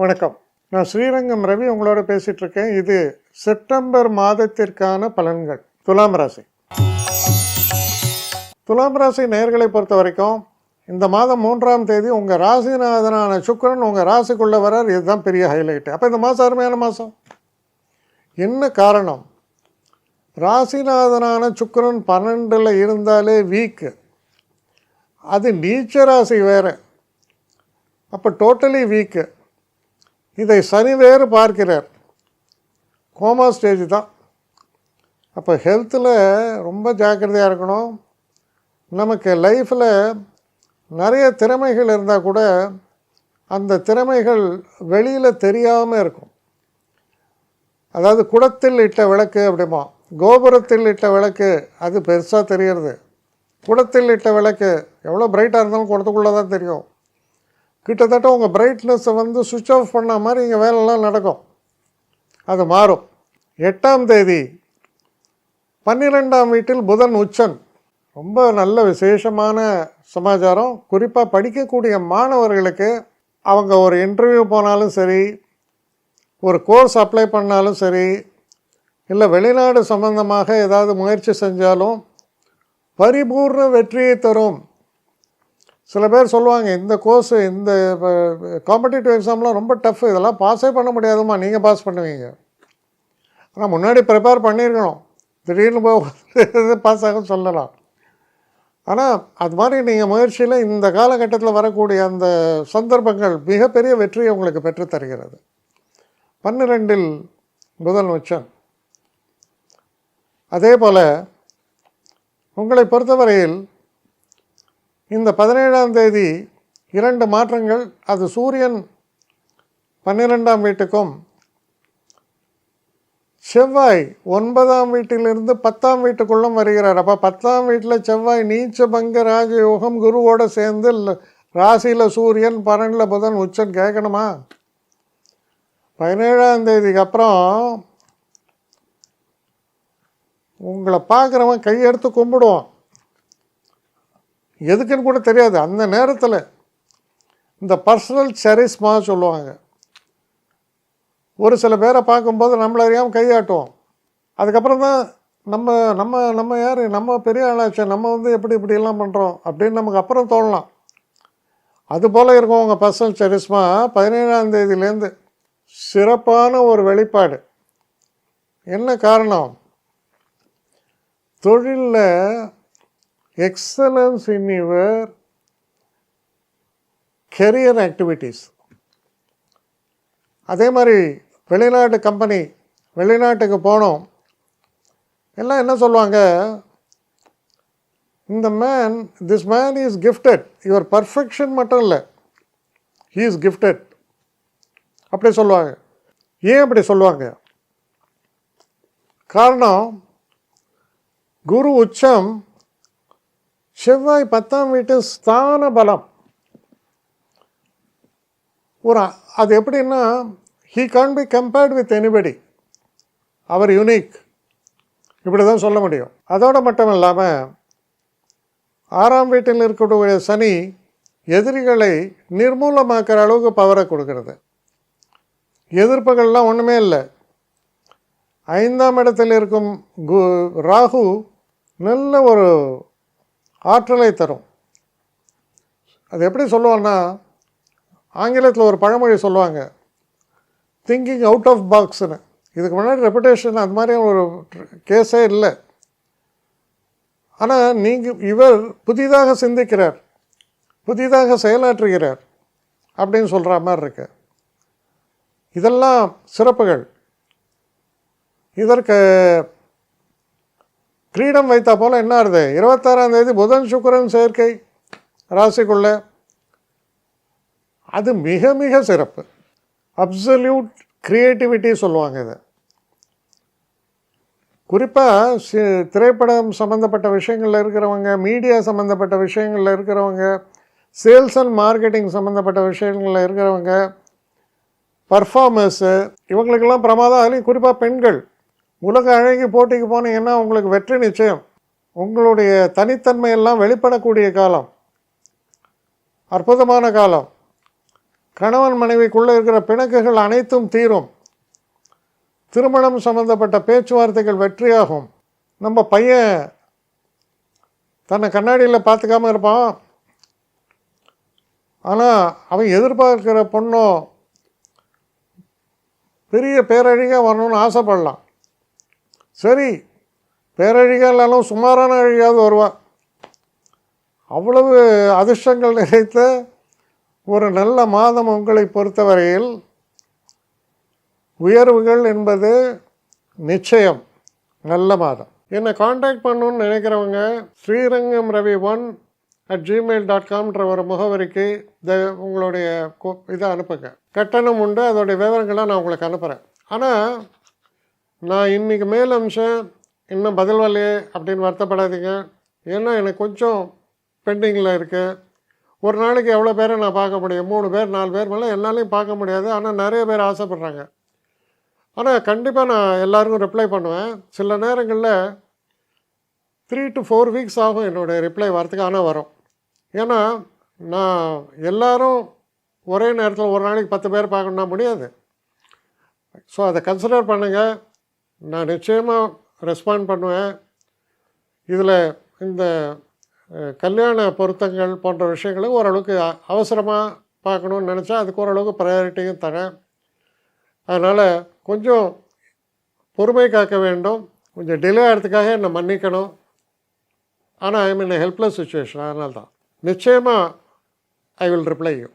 வணக்கம். நான் ஸ்ரீரங்கம் ரவி உங்களோட பேசிகிட்டு இருக்கேன். இது செப்டம்பர் மாதத்திற்கான பலன்கள். துலாம் ராசி. துலாம் ராசி நேயர்களை பொறுத்த வரைக்கும் இந்த மாதம் 3ஆம் தேதி உங்கள் ராசிநாதனான சுக்கிரன் உங்கள் ராசிக்குள்ளே வரார். இதுதான் பெரிய ஹைலைட்டு. அப்போ இந்த மாதம் அருமையான மாதம். என்ன காரணம்? ராசிநாதனான சுக்கிரன் 12ல் இருந்தாலே வீக்கு. அது நீச்ச ராசி வேறு. அப்போ டோட்டலி வீக்கு. இதை சனி வேறு பார்க்கிறார். கோமா ஸ்டேஜ் தான். அப்போ ஹெல்த்தில் ரொம்ப ஜாக்கிரதையாக இருக்கணும். நமக்கு லைஃப்பில் நிறைய திறமைகள் இருந்தால் கூட அந்த திறமைகள் வெளியில் தெரியாமல் இருக்கும். அதாவது குடத்தில் இட்ட விளக்கு அப்படிமா, கோபுரத்தில் இட்ட விளக்கு அது பெருசாக தெரியறது. குடத்தில் இட்ட விளக்கு எவ்வளோ பிரைட்டாக இருந்தாலும் குடத்துக்குள்ளே தான் தெரியும். கிட்டத்தட்ட உங்கள் பிரைட்னஸை சுவிட்ச் ஆஃப் பண்ண மாதிரி இங்கே வேலைலாம் நடக்கும். அது மாறும். 8ஆம் தேதி 12ஆம் வீட்டில் புதன் உச்சன். ரொம்ப நல்ல விசேஷமான சமாச்சாரம். குறிப்பாக படிக்கக்கூடிய மாணவர்களுக்கு அவங்க ஒரு இன்டர்வியூ போனாலும் சரி, ஒரு கோர்ஸ் அப்ளை பண்ணாலும் சரி, இல்லை வெளிநாடு சம்பந்தமாக ஏதாவது முயற்சி செஞ்சாலும் பரிபூர்ண வெற்றியை தரும். சில பேர் சொல்லுவாங்க, இந்த கோர்ஸு இந்த காம்படிட்டிவ் எக்ஸாம்லாம் ரொம்ப டஃப், இதெல்லாம் பாஸே பண்ண முடியாதுமா, நீங்கள் பாஸ் பண்ணுவீங்க. ஆனால் முன்னாடி ப்ரிப்பேர் பண்ணியிருக்கணும். திடீர்னு போய் பாஸ் ஆகும் சொல்லலாம். ஆனால் அது மாதிரி நீங்கள் முயற்சியில் இந்த காலகட்டத்தில் வரக்கூடிய அந்த சந்தர்ப்பங்கள் மிகப்பெரிய வெற்றியை உங்களுக்கு பெற்றுத்தருகிறது. 12ல் புதன் உச்சன். அதே போல் உங்களை பொறுத்தவரையில் இந்த 17ஆம் தேதி 2 மாற்றங்கள். அது சூரியன் 12ஆம் வீட்டுக்கும் செவ்வாய் 9ஆம் வீட்டிலிருந்து 10ஆம் வீட்டுக்குள்ளும் வருகிறார். அப்போ 10ஆம் வீட்டில் செவ்வாய் நீச்ச பங்க ராஜயோகம் குருவோடு சேர்ந்து ராசியில் சூரியன் 12ல் புதன் உச்சன். கேட்கணுமா? 17ஆம் தேதிக்கு அப்புறம் உங்களை பார்க்குறவன் கையெடுத்து கும்பிடுவான். எதுக்குன்னு கூட தெரியாது. அந்த நேரத்தில் இந்த பர்சனல் சரிஸ்மா சொல்லுவாங்க. ஒரு சில பேரை பார்க்கும்போது நம்மளை அறியாமல் கையாட்டுவோம். அதுக்கப்புறம் தான் நம்ம நம்ம நம்ம யார், நம்ம பெரிய ஆளாச்சு, நம்ம இப்படியெல்லாம் பண்ணுறோம் அப்படின்னு நமக்கு அப்புறம் தோணலாம். அதுபோல் இருக்கும் உங்கள் பர்சனல் சரிஸ்மா. 17ஆம் தேதியிலேருந்து சிறப்பான ஒரு வெளிப்பாடு. என்ன காரணம்? தொழிலில் excellence in your career activities. அதே மாதிரி வெளிநாட்டு கம்பெனி, வெளிநாட்டுக்கு போனோம் எல்லாம் என்ன சொல்லுவாங்க, this man is gifted. Your perfection மட்டும் இல்லை, ஹீ இஸ் கிஃப்டட் அப்படி சொல்லுவாங்க. ஏன் அப்படி சொல்லுவாங்க? காரணம், குரு உச்சம், செவ்வாய் 10ஆம் வீட்டு ஸ்தான பலம். அது எப்படின்னா, he can be compared with anybody. அவர் யூனிக், இப்படி தான் சொல்ல முடியும். அதோடு மட்டும் இல்லாமல் 6ஆம் வீட்டில் இருக்கக்கூடிய சனி எதிரிகளை நிர்மூலமாக்குற அளவுக்கு பவரை கொடுக்கறது. எதிர்ப்புகள்லாம் ஒன்றுமே இல்லை. 5ஆம் இடத்தில் இருக்கும் ராகு நல்ல ஒரு ஆற்றலை தரும். அது எப்படி சொல்லுவோன்னா, ஆங்கிலத்தில் ஒரு பழமொழி சொல்லுவாங்க, திங்கிங் அவுட் ஆஃப் பாக்ஸ்னு. இதுக்கு முன்னாடி ரெப்புடேஷன் அது மாதிரி ஒரு கேஸே இல்லை. ஆனால் இவர் புதிதாக சிந்திக்கிறார், புதிதாக செயலாற்றுகிறார் அப்படின்னு சொல்கிற மாதிரி இருக்கு. இதெல்லாம் சிறப்புகள். இதற்கு கிரீடம் வைத்தா போல் என்ன ஆகுது, 26ஆம் தேதி புதன் சுக்கிரன் சேர்க்கை ராசிக்குள்ள. அது மிக மிக சிறப்பு. அப்சல்யூட் கிரியேட்டிவிட்டி சொல்லுவாங்க இதை. குறிப்பாக திரைப்படம் சம்மந்தப்பட்ட விஷயங்களில் இருக்கிறவங்க, மீடியா சம்மந்தப்பட்ட விஷயங்களில் இருக்கிறவங்க, சேல்ஸ் அண்ட் மார்க்கெட்டிங் சம்மந்தப்பட்ட விஷயங்களில் இருக்கிறவங்க, பர்ஃபார்மர்ஸு, இவங்களுக்கெல்லாம் பிரமாதம். அதுலேயும் குறிப்பாக பெண்கள் உலக அழகி போட்டிக்கு போனீங்கன்னா உங்களுக்கு வெற்றி நிச்சயம். உங்களுடைய தனித்தன்மையெல்லாம் வெளிப்படக்கூடிய காலம், அற்புதமான காலம். கணவன் மனைவிக்குள்ளே இருக்கிற பிணக்குகள் அனைத்தும் தீரும். திருமணம் சம்பந்தப்பட்ட பேச்சுவார்த்தைகள் வெற்றியாகும். நம்ம பையன் தன்னை கண்ணாடியில் பார்த்துக்காம இருப்பான், ஆனால் அவன் எதிர்பார்க்கிற பொண்ணோ பெரிய பேரழிகாக வரணும்னு ஆசைப்படலாம். சரி, பேரழிகாக இல்லைனாலும் சுமாரான அழிகாவது வருவா. அவ்வளவு அதிர்ஷ்டங்கள் நிறைத்த ஒரு நல்ல மாதம் உங்களை பொறுத்தவரையில் உயர்வுகள் என்பது நிச்சயம். நல்ல மாதம். என்னை காண்டாக்ட் பண்ணணுன்னு நினைக்கிறவங்க srirangam.ravi1@gmail.com ஒரு முகவரிக்கு உங்களுடைய இதை அனுப்புங்க. கட்டணம் உண்டு, அதோடைய விவரங்களை நான் உங்களுக்கு அனுப்புகிறேன். ஆனால் நான் இன்றைக்கி மேல் அம்சம் இன்னும் பதில் வரலையே அப்படின்னு வருத்தப்படாதீங்க. ஏன்னா எனக்கு கொஞ்சம் பெண்டிங்கில் இருக்குது. ஒரு நாளைக்கு எவ்வளோ பேரை நான் பார்க்க முடியும்? 3 பேர் 4 பேர் மேலே என்னாலையும் பார்க்க முடியாது. ஆனால் நிறைய பேர் ஆசைப்பட்றாங்க. ஆனால் கண்டிப்பாக நான் எல்லாருக்கும் ரிப்ளை பண்ணுவேன். சில நேரங்களில் 3 to 4 வீக்ஸ் ஆகும் என்னுடைய ரிப்ளை வரத்துக்கு. ஆனால் வரும். ஏன்னா நான் எல்லோரும் ஒரே நேரத்தில் ஒரு நாளைக்கு 10 பேர் பார்க்கணுன்னா முடியாது. ஸோ அதை கன்சிடர் பண்ணுங்கள். நான் நிச்சயமாக ரெஸ்பாண்ட் பண்ணுவேன். இதில் இந்த கல்யாண பொருத்தங்கள் போன்ற விஷயங்களை ஓரளவுக்கு அவசரமாக பார்க்கணுன்னு நினச்சா அதுக்கு ஓரளவுக்கு ப்ரையாரிட்டியும் தரேன். அதனால் கொஞ்சம் பொறுமை காக்க வேண்டும். கொஞ்சம் டிலே ஆகிறதுக்காக என்னை மன்னிக்கணும். ஆனால் ஐ மீன் ஹெல்ப்லெஸ் சுச்சுவேஷன். அதனால தான் நிச்சயமாக ஐ வில் ரிப்ளை யூ.